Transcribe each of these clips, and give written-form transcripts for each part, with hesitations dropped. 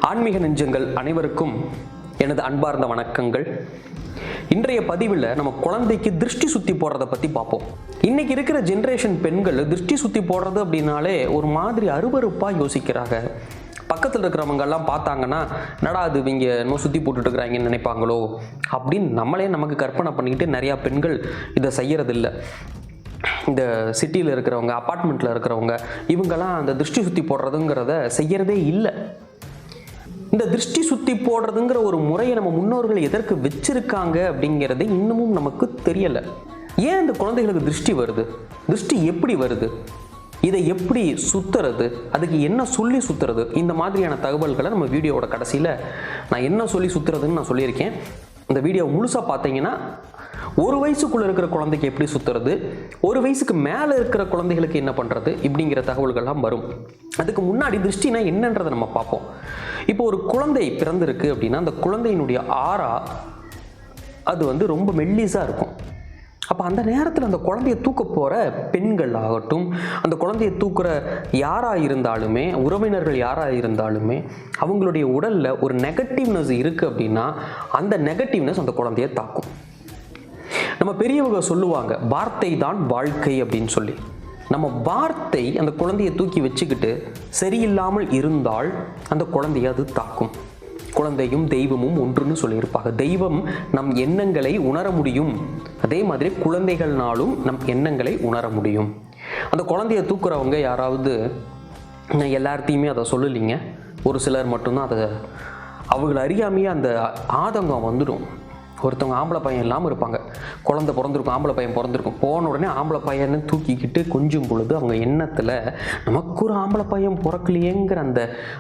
ஆன்மீக நெஞ்சங்கள் அனைவருக்கும் எனது அன்பார்ந்த வணக்கங்கள். இன்றைய பதிவில் நம்ம குழந்தைக்கு திருஷ்டி சுத்தி போடுறதை பற்றி பார்ப்போம். இன்னைக்கு இருக்கிற ஜென்ரேஷன் பெண்கள் திருஷ்டி சுத்தி போடுறது அப்படின்னாலே ஒரு மாதிரி அருவருப்பாக யோசிக்கிறாங்க. பக்கத்தில் இருக்கிறவங்க எல்லாம் பார்த்தாங்கன்னா நடா அது இவங்க இன்னும் சுற்றி போட்டுட்டு இருக்கிறாங்கன்னு நினைப்பாங்களோ அப்படின்னு நமக்கு கற்பனை பண்ணிக்கிட்டு நிறையா பெண்கள் இதை செய்யறதில்லை. இந்த சிட்டியில் இருக்கிறவங்க, அப்பார்ட்மெண்ட்டில் இருக்கிறவங்க இவங்கெல்லாம் அந்த திருஷ்டி சுற்றி போடுறதுங்கிறத செய்யறதே இல்லை. இந்த திருஷ்டி சுற்றி போடுறதுங்கிற ஒரு முறையை நம்ம முன்னோர்கள் எதற்கு வச்சிருக்காங்க அப்படிங்கிறது இன்னமும் நமக்கு தெரியலை. ஏன் இந்த குழந்தைகளுக்கு திருஷ்டி வருது, திருஷ்டி எப்படி வருது, இதை எப்படி சுத்துறது, அதுக்கு என்ன சொல்லி சுத்துறது, இந்த மாதிரியான தகவல்களை நம்ம வீடியோவோட கடைசியில் நான் என்ன சொல்லி சுத்துறதுன்னு நான் சொல்லியிருக்கேன். இந்த வீடியோ முழுசாக பார்த்தீங்கன்னா ஒரு வயசுக்குள்ளே இருக்கிற குழந்தைக்கு எப்படி சுற்றுறது, ஒரு வயசுக்கு மேலே இருக்கிற குழந்தைகளுக்கு என்ன பண்ணுறது இப்படிங்கிற தகவல்கள்லாம் வரும். அதுக்கு முன்னாடி திருஷ்டினா என்னன்றதை நம்ம பார்ப்போம். இப்போ ஒரு குழந்தை பிறந்திருக்கு அப்படின்னா அந்த குழந்தையினுடைய ஆறா அது ரொம்ப மெல்லிஸாக இருக்கும். அப்போ அந்த நேரத்தில் அந்த குழந்தைய தூக்க போகிற பெண்கள் ஆகட்டும், அந்த குழந்தைய தூக்குற யாராக இருந்தாலுமே, உறவினர்கள் யாராக இருந்தாலுமே அவங்களுடைய உடலில் ஒரு நெகட்டிவ்னஸ் இருக்குது அப்படின்னா அந்த நெகட்டிவ்னஸ் அந்த குழந்தைய தாக்கும். நம்ம பெரியவங்க சொல்லுவாங்க வார்த்தை தான் வாழ்க்கை அப்படின்னு சொல்லி. நம்ம வார்த்தை அந்த குழந்தையை தூக்கி வச்சுக்கிட்டு சரியில்லாமல் இருந்தால் அந்த குழந்தைய அது தாக்கும். குழந்தையும் தெய்வமும் ஒன்றுன்னு சொல்லியிருப்பாங்க. தெய்வம் நம் எண்ணங்களை உணர முடியும், அதே மாதிரி குழந்தைகள்னாலும் நம் எண்ணங்களை உணர முடியும். அந்த குழந்தைய தூக்குறவங்க யாராவது எல்லார்த்தையுமே அதை சொல்லலைங்க, ஒரு சிலர் மட்டும்தான் அதை அவங்களை அறியாமையே அந்த ஆதங்கம் வந்துடும். ஒருத்தவங்க ஆம்பளை பையன் இல்லாமல் இருப்பாங்க, குழந்தை பிறந்திருக்கும், ஆம்பளை பையன் பிறந்திருக்கும், போன உடனே ஆம்பளை பையன்னு தூக்கிக்கிட்டு கொஞ்சம் பொழுது அவங்க எண்ணத்தில் நமக்கு ஒரு ஆம்பளை பையன் பிறக்கலையேங்கிற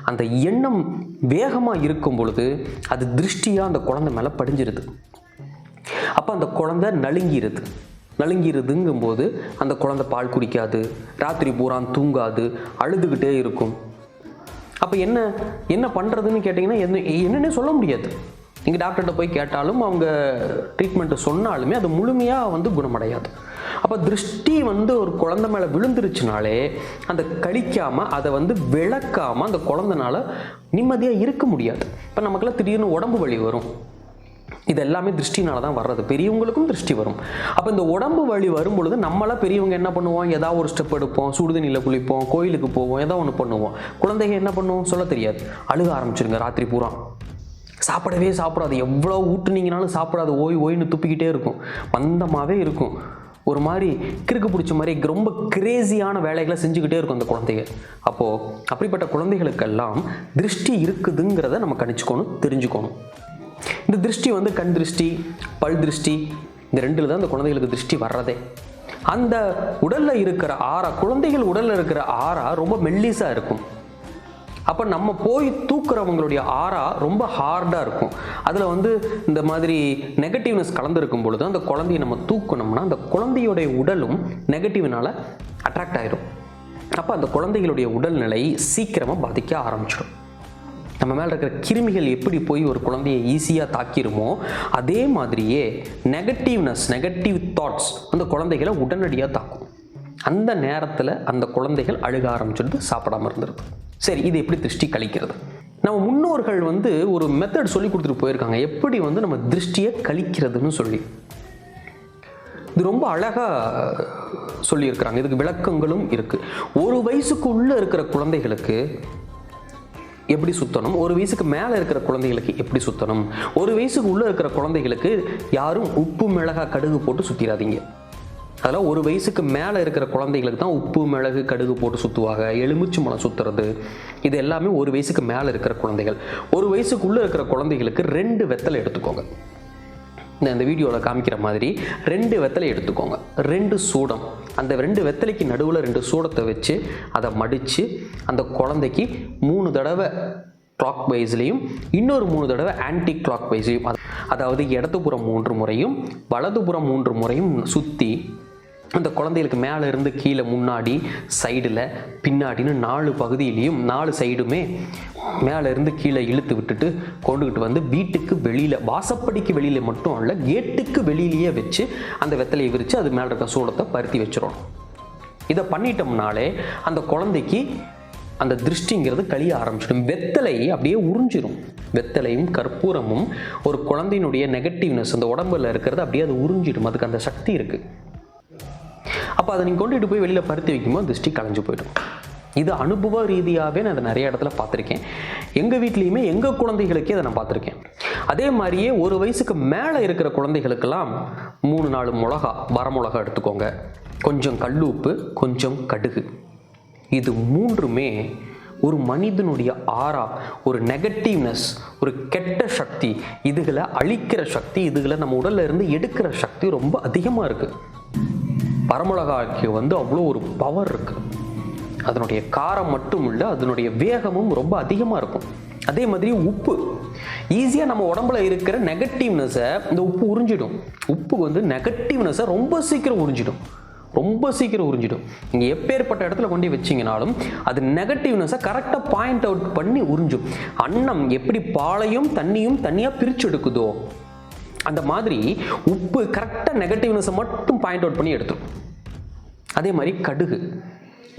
அந்த எண்ணம் வேகமாக இருக்கும் பொழுது அது திருஷ்டியாக அந்த குழந்தை மேலே படிஞ்சிருது. அப்போ அந்த குழந்தை நலுங்கிருதுங்கும்போது அந்த குழந்தை பால் குடிக்காது, ராத்திரி பூரா தூங்காது, அழுதுகிட்டே இருக்கும். அப்போ என்ன பண்ணுறதுன்னு கேட்டிங்கன்னா என்னன்னே சொல்ல முடியாது. நீங்கள் டாக்டர்கிட்ட போய் கேட்டாலும் அவங்க ட்ரீட்மெண்ட்டு சொன்னாலுமே அது முழுமையாக குணமடையாது. அப்போ திருஷ்டி ஒரு குழந்தை மேலே விழுந்துருச்சுனாலே அந்த கழிக்காமல் அதை விளக்காமல் அந்த குழந்தைனால நிம்மதியாக இருக்க முடியாது. இப்போ நமக்கெல்லாம் திடீர்னு உடம்பு வலி வரும், இது எல்லாமே திருஷ்டினால தான் வர்றது. பெரியவங்களுக்கும் திருஷ்டி வரும். அப்போ இந்த உடம்பு வலி வரும் பொழுது நம்மளாம் பெரியவங்க என்ன பண்ணுவோம், ஏதாவது ஒரு ஸ்டெப் எடுப்போம், சுடுதண்ணியில் குளிப்போம், கோயிலுக்கு போவோம், ஏதாவது ஒன்று பண்ணுவோம். குழந்தைங்க என்ன பண்ணுவோம் சொல்ல தெரியாது, அழுக ஆரம்பிச்சிருங்க, ராத்திரி பூரா சாப்பிடவே சாப்பிடாது, எவ்வளோ ஊட்டுனீங்கனாலும் சாப்பிடாது, ஓய்னு துப்பிக்கிட்டே இருக்கும், மந்தமாகவே இருக்கும், ஒரு மாதிரி கிறுக்கு பிடிச்ச மாதிரி ரொம்ப கிரேசியான வேலைகளை செஞ்சுக்கிட்டே இருக்கும் அந்த குழந்தைங்க. அப்போது அப்படிப்பட்ட குழந்தைகளுக்கெல்லாம் திருஷ்டி இருக்குதுங்கிறத நம்ம தெரிஞ்சுக்கணும். இந்த திருஷ்டி கண் திருஷ்டி, பல் திருஷ்டி, இந்த ரெண்டில் தான் அந்த குழந்தைகளுக்கு திருஷ்டி வர்றதே. அந்த உடலில் இருக்கிற ஆறா, குழந்தைகள் உடலில் இருக்கிற ஆறா ரொம்ப மெல்லிஸாக இருக்கும். அப்போ நம்ம போய் தூக்குறவங்களுடைய ஆறா ரொம்ப ஹார்டாக இருக்கும். அதில் இந்த மாதிரி நெகட்டிவ்னஸ் கலந்துருக்கும் பொழுது அந்த குழந்தையை நம்ம தூக்கணும்னா அந்த குழந்தையுடைய உடலும் நெகட்டிவ்னால அட்ராக்ட் ஆகிடும். அப்போ அந்த குழந்தைகளுடைய உடல்நிலை சீக்கிரமாக பாதிக்க ஆரம்பிச்சிடும். நம்ம மேலே இருக்கிற கிருமிகள் எப்படி போய் ஒரு குழந்தையை ஈஸியாக தாக்கிடுமோ அதே மாதிரியே நெகட்டிவ் தாட்ஸ் அந்த குழந்தைகளை உடனடியாக தாக்கும். அந்த நேரத்தில் அந்த குழந்தைகள் அழுக ஆரம்பிச்சிட்டு சாப்பிடாமல் இருந்துருது. சரி, இது எப்படி திருஷ்டி கழிக்கிறது? நம்ம முன்னோர்கள் ஒரு மெத்தட் சொல்லி கொடுத்துட்டு போயிருக்காங்க, எப்படி நம்ம திருஷ்டியை கழிக்கிறதுன்னு சொல்லி. இது ரொம்ப அழகாக சொல்லியிருக்கிறாங்க, இதுக்கு விளக்கங்களும் இருக்குது. ஒரு வயசுக்கு உள்ளே இருக்கிற குழந்தைகளுக்கு எப்படி சுற்றணும், ஒரு வயசுக்கு மேலே இருக்கிற குழந்தைகளுக்கு எப்படி சுற்றணும். ஒரு வயசுக்கு உள்ளே இருக்கிற குழந்தைகளுக்கு யாரும் உப்பு மிளகா கடுகு போட்டு சுற்றிடாதீங்க. அதெல்லாம் ஒரு வயசுக்கு மேலே இருக்கிற குழந்தைகளுக்கு தான் உப்பு மிளகு கடுகு போட்டு சுற்றுவாங்க, எலுமிச்சு மலம் சுற்றுறது, இது எல்லாமே ஒரு வயசுக்கு மேலே இருக்கிற குழந்தைகள். ஒரு வயசுக்குள்ளே இருக்கிற குழந்தைகளுக்கு 2 வெத்தலை எடுத்துக்கோங்க. இந்த வீடியோவில் காமிக்கிற மாதிரி 2 வெத்தலை எடுத்துக்கோங்க, 2 சூடம், அந்த 2 வெத்தலைக்கு நடுவில் 2 சூடத்தை வச்சு அதை மடித்து அந்த குழந்தைக்கு 3 தடவை கிளாக் வைஸ்லையும் இன்னொரு 3 தடவை ஆன்டி கிளாக் வைஸ்லையும், அதாவது இடதுபுறம் 3 முறையும் வலதுபுறம் 3 முறையும் சுற்றி அந்த குழந்தைகளுக்கு மேலே இருந்து கீழே, முன்னாடி, சைடில், பின்னாடின்னு 4 பகுதியிலையும் 4 சைடுமே மேலே இருந்து கீழே இழுத்து விட்டுட்டு கொண்டுகிட்டு வீட்டுக்கு வெளியில், வாசப்படிக்கு வெளியில் மட்டும் இல்லை, கேட்டுக்கு வெளியிலேயே வச்சு அந்த வெத்தலையை விரித்து அது மேலே இருக்க சூடத்தை பருத்தி வச்சிடணும். இதை பண்ணிட்டோம்னாலே அந்த குழந்தைக்கு அந்த திருஷ்டிங்கிறது கழிய ஆரம்பிச்சிடும். வெத்தலை அப்படியே உறிஞ்சிடும். வெத்தலையும் கற்பூரமும் ஒரு குழந்தையினுடைய நெகட்டிவ்னஸ் அந்த உடம்புல இருக்கிறது அப்படியே அது உறிஞ்சிடும். அதுக்கு அந்த சக்தி இருக்குது. அப்போ அதை நீங்கள் கொண்டுட்டு போய் வெளியில் பருத்தி வைக்கும்போது திருஷ்டி கலைஞ்சு போயிடும். இது அனுபவ ரீதியாகவே நான் அதை நிறைய இடத்துல பார்த்துருக்கேன். எங்கள் வீட்லேயுமே எங்கள் குழந்தைகளுக்கே அதை நான் பார்த்துருக்கேன். அதே மாதிரியே ஒரு வயசுக்கு மேலே இருக்கிற குழந்தைகளுக்கெல்லாம் 3-4 மிளகா, வரமிளகா எடுத்துக்கோங்க, கொஞ்சம் கல்லுப்பு, கொஞ்சம் கடுகு. இது மூன்றுமே ஒரு மனிதனுடைய ஆறா, ஒரு நெகட்டிவ்னஸ், ஒரு கெட்ட சக்தி, இதுகளை அழிக்கிற சக்தி, இதுகளை நம்ம உடல்ல இருந்து எடுக்கிற சக்தி ரொம்ப அதிகமாக இருக்குது. வரமிளகாய்க்கு அவ்வளோ ஒரு பவர் இருக்குது. அதனுடைய காரம் மட்டும் இல்லை, அதனுடைய வேகமும் ரொம்ப அதிகமாக இருக்கும். அதே மாதிரி உப்பு ஈஸியாக நம்ம உடம்புல இருக்கிற நெகட்டிவ்னஸை இந்த உப்பு உறிஞ்சிடும். உப்பு நெகட்டிவ்னஸை ரொம்ப சீக்கிரம் உறிஞ்சிடும். நீங்கள் எப்பேற்பட்ட இடத்துல கொண்டு வச்சிங்கனாலும் அது நெகட்டிவ்னஸை கரெக்டாக பாயிண்ட் அவுட் பண்ணி உறிஞ்சும். அன்னம் எப்படி பாலையும் தண்ணியும் தனியாக பிரித்து எடுக்குதோ அந்த மாதிரி உப்பு கரெக்டாக நெகட்டிவ்னஸை மட்டும் பாயிண்ட் அவுட் பண்ணி எடுத்துரும். அதே மாதிரி கடுகு,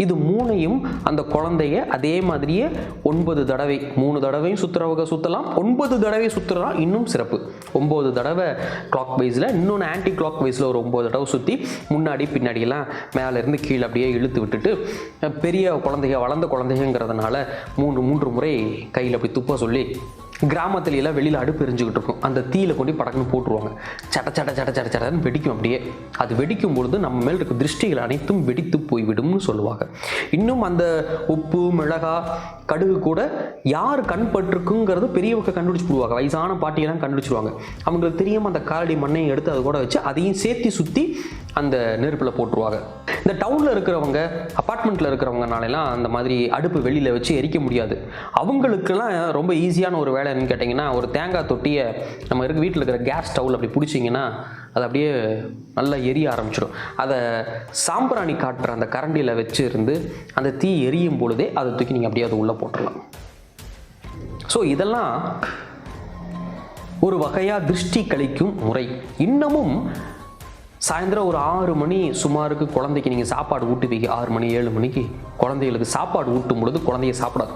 இது மூணையும் அந்த குழந்தைய அதே மாதிரியே 9 தடவை, 3 தடவையும் சுற்றுறவங்க சுற்றலாம், 9 தடவை சுற்றுறலாம் இன்னும் சிறப்பு. 9 தடவை கிளாக் வைஸில், இன்னொன்று ஆன்டி கிளாக் வைஸில் ஒரு 9 தடவை சுற்றி முன்னாடி பின்னாடியெல்லாம் மேலேருந்து கீழே அப்படியே இழுத்து விட்டுட்டு, பெரிய குழந்தைங்க வளர்ந்த குழந்தைங்கிறதுனால 3 முறை கையில் அப்படி துப்ப சொல்லி, கிராமத்துல எல்லாம் வெளியில் அடுப்பு எரிஞ்சுக்கிட்டு இருக்கும், அந்த தீயில கொண்டு படக்குன்னு போட்டுருவாங்க. சட சட சட சட சடன்னு வெடிக்கும். அப்படியே அது வெடிக்கும் பொழுது நம்ம மேல் இருக்க திருஷ்டிகள் அனைத்தும் வெடித்து போய்விடும்னு சொல்லுவாங்க. இன்னும் அந்த உப்பு, மிளகா, கடுகு கூட யார் கண் பட்டிருக்குங்கிறது பெரியவங்க கண்டுபிடிச்சு போடுவாங்க. வயசான பாட்டியெல்லாம் கண்டுபிடிச்சிருவாங்க. அவங்களுக்கு தெரியாமல் அந்த காலடி மண்ணையும் எடுத்து அது கூட வச்சு அதையும் சேர்த்து சுற்றி அந்த நெருப்பில் போட்டுருவாங்க. இந்த டவுனில் இருக்கிறவங்க, அப்பார்ட்மெண்ட்டில் இருக்கிறவங்கனாலாம் அந்த மாதிரி அடுப்பு வெளியில் வச்சு எரிக்க முடியாது. அவங்களுக்கெல்லாம் ரொம்ப ஈஸியான ஒரு வேலை என்னன்னு கேட்டிங்கன்னா, ஒரு தேங்காய் தொட்டியை நம்ம வீட்டில் இருக்கிற கேஸ் ஸ்டவ்வில் அப்படி பிடிச்சிங்கன்னா அது அப்படியே நல்லா எரிய ஆரம்பிச்சிடும். அதை சாம்பிராணி காட்டுற அந்த கரண்டியில் வச்சு இருந்து அந்த தீ எரியும் பொழுதே அதை தூக்கி நீங்கள் அப்படியே அது உள்ளே போட்டுடலாம். ஸோ இதெல்லாம் ஒரு வகையாக திருஷ்டி கழிக்கும் முறை. இன்னமும் சாயந்தரம் ஒரு 6 மணி சுமாருக்கு குழந்தைக்கு நீங்கள் சாப்பாடு ஊட்டுவீங்க. 6 மணி 7 மணிக்கு குழந்தைகளுக்கு சாப்பாடு ஊட்டும் பொழுது குழந்தைய சாப்பிடாது,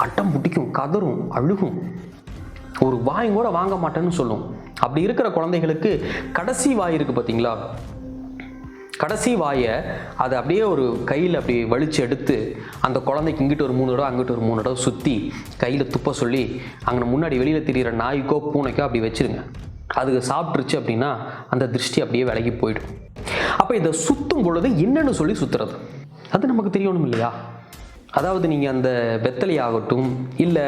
அட்டம் பிடிக்கும், கதறும், அழுகும், ஒரு வாயும் கூட வாங்க மாட்டேன்னு சொல்லும். அப்படி இருக்கிற குழந்தைகளுக்கு கடைசி வாய் இருக்குது பார்த்தீங்களா, கடைசி வாயை அதை அப்படியே ஒரு கையில் அப்படி வலிச்சு எடுத்து அந்த குழந்தைக்கு இங்கிட்டு ஒரு 3 தடவை அங்கிட்டு ஒரு 3 தடவை சுற்றி கையில் துப்ப சொல்லி அங்கே முன்னாடி வெளியில் தெரிகிற நாய்க்கோ பூனைக்கோ அப்படி வச்சுருங்க. அதுக்கு சாப்பிட்ருச்சு அப்படின்னா அந்த திருஷ்டி அப்படியே விலகி போயிடும். அப்போ இதை சுற்றும் பொழுது என்னன்னு சொல்லி சுற்றுறது அது நமக்கு தெரியணும் இல்லையா? அதாவது நீங்கள் அந்த வெத்தலை ஆகட்டும், இல்லை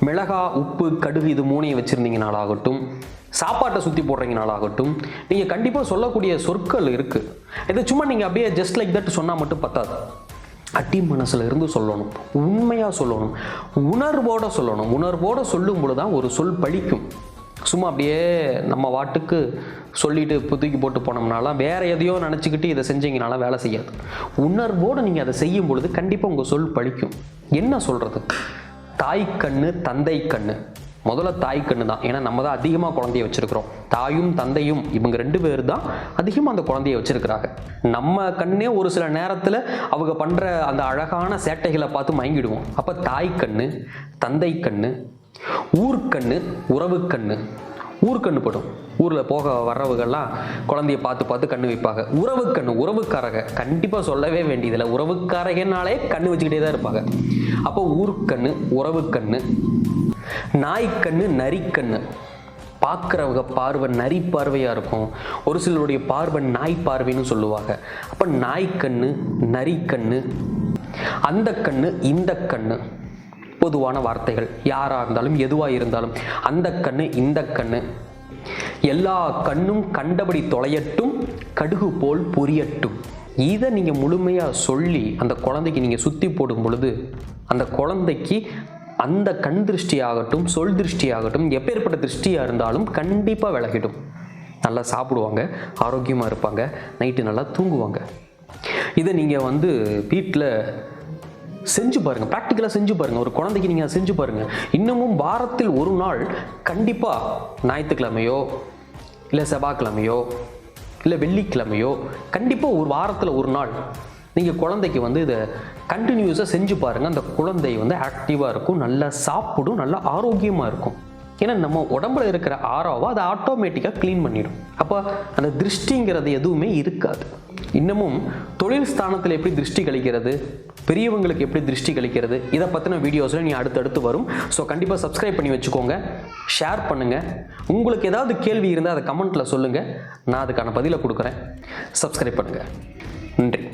மிளகா, உப்பு, கடுகு இது 3ஐயும் வச்சுருந்தீங்கனாலாகட்டும், சாப்பாட்டை சுற்றி போடுறீங்கனாலாகட்டும், நீங்கள் கண்டிப்பாக சொல்லக்கூடிய சொற்கள் இருக்குது. இதை சும்மா நீங்கள் அப்படியே ஜஸ்ட் லைக் தட் சொன்னால் மட்டும் பத்தாது. அடி மனசில் இருந்து சொல்லணும், உண்மையாக சொல்லணும், உணர்வோடு சொல்லணும். உணர்வோடு சொல்லும் பொழுது தான் ஒரு சொல் பழிக்கும். சும்மா அப்படியே நம்ம வாட்டுக்கு சொல்லிட்டு தூக்கி போட்டு போனோம்னாலாம், வேறு எதையோ நினச்சிக்கிட்டு இதை செஞ்சீங்கனாலாம் வேலை செய்யாது. உணர்வோடு நீங்கள் அதை செய்யும் பொழுது கண்டிப்பாக உங்கள் சொல் பழிக்கும். என்ன சொல்கிறது? தாய் கண்ணு, தந்தை கண்ணு. முதல்ல தாய் கண்ணு தான். ஏன்னா நம்ம தான் அதிகமாக குழந்தைய வச்சுருக்கிறோம். தாயும் தந்தையும் இவங்க 2 பேர் தான் அதிகமாக அந்த குழந்தைய வச்சுருக்கிறாங்க. நம்ம கண்ணே ஒரு சில நேரத்தில் அவங்க பண்ணுற அந்த அழகான சேட்டைகளை பார்த்து மயங்கிடுவோம். அப்போ தாய் கண்ணு, தந்தை கண்ணு, ஊர்க்கண்ணு, உறவு கண்ணு. ஊர்க்கண்ணு படும். ஊரில் போக வர்றவங்கெல்லாம் குழந்தைய பார்த்து பார்த்து கண்ணு வைப்பாங்க. உறவு கண்ணு, உறவுக்காரங்க கண்டிப்பாக சொல்லவே வேண்டியதில்லை. உறவுக்காரங்கனாலே கண்ணு வச்சுக்கிட்டே தான் இருப்பாங்க. அப்போ ஊர்க்கண்ணு, உறவு கண்ணு. நாய்க்கண்ணு, நரிக்கண்ணு. பார்க்குறவங்க பார்வை நரி பார்வையாக இருக்கும். ஒரு சிலருடைய பார்வை நாய் பார்வைன்னு சொல்லுவாங்க. அப்போ நாய்க்கண்ணு, நரிக்கண்ணு, அந்த கண்ணு, இந்த கண்ணு. பொதுவான வார்த்தைகள் யாராக இருந்தாலும் எதுவாக இருந்தாலும், அந்த கண்ணு, இந்த கண்ணு. எல்லா கண்ணும் கண்டபடி தொலையட்டும், கடுகு போல் பொரியட்டும். இதை நீங்கள் முழுமையாக சொல்லி அந்த குழந்தைக்கு நீங்கள் சுற்றி போடும் பொழுது அந்த குழந்தைக்கு அந்த கண் திருஷ்டி ஆகட்டும், சொல் திருஷ்டி ஆகட்டும், எப்பேற்பட்ட திருஷ்டியாக இருந்தாலும் கண்டிப்பாக விலகிடும். நல்லா சாப்பிடுவாங்க, ஆரோக்கியமாக இருப்பாங்க, நைட்டு நல்லா தூங்குவாங்க. இதை நீங்கள் வீட்டில் செஞ்சு பாருங்கள், ப்ராக்டிக்கலாக செஞ்சு பாருங்கள். ஒரு குழந்தைக்கு நீங்கள் செஞ்சு பாருங்கள். இன்னமும் வாரத்தில் ஒரு நாள் கண்டிப்பாக, ஞாயிற்றுக்கிழமையோ இல்லை செவ்வாய்க்கிழமையோ இல்லை வெள்ளிக்கிழமையோ, கண்டிப்பாக ஒரு வாரத்தில் ஒரு நாள் நீங்கள் குழந்தைக்கு வந்து இதை கண்டினியூஸாக செஞ்சு பாருங்கள். அந்த குழந்தை வந்து ஆக்டிவாக இருக்கும், நல்லா சாப்பிடும், நல்லா ஆரோக்கியமாக இருக்கும். ஏன்னா நம்ம உடம்புல இருக்கிற ஆறாவை அதை ஆட்டோமேட்டிக்காக க்ளீன் பண்ணிடும். அப்போ அந்த திருஷ்டிங்கிறது எதுவுமே இருக்காது. இன்னமும் தொழில் ஸ்தானத்தில் எப்படி திருஷ்டி கழிக்கிறது, பெரியவங்களுக்கு எப்படி திருஷ்டி கழிக்கிறது, இதை பற்றின வீடியோஸில் நீ அடுத்தடுத்து வரும். ஸோ கண்டிப்பாக சப்ஸ்கிரைப் பண்ணி வச்சுக்கோங்க, ஷேர் பண்ணுங்கள். உங்களுக்கு ஏதாவது கேள்வி இருந்தால் அதை கமெண்ட்டில் சொல்லுங்கள், நான் அதுக்கான பதிலை கொடுக்குறேன். சப்ஸ்கிரைப் பண்ணுங்கள். நன்றி.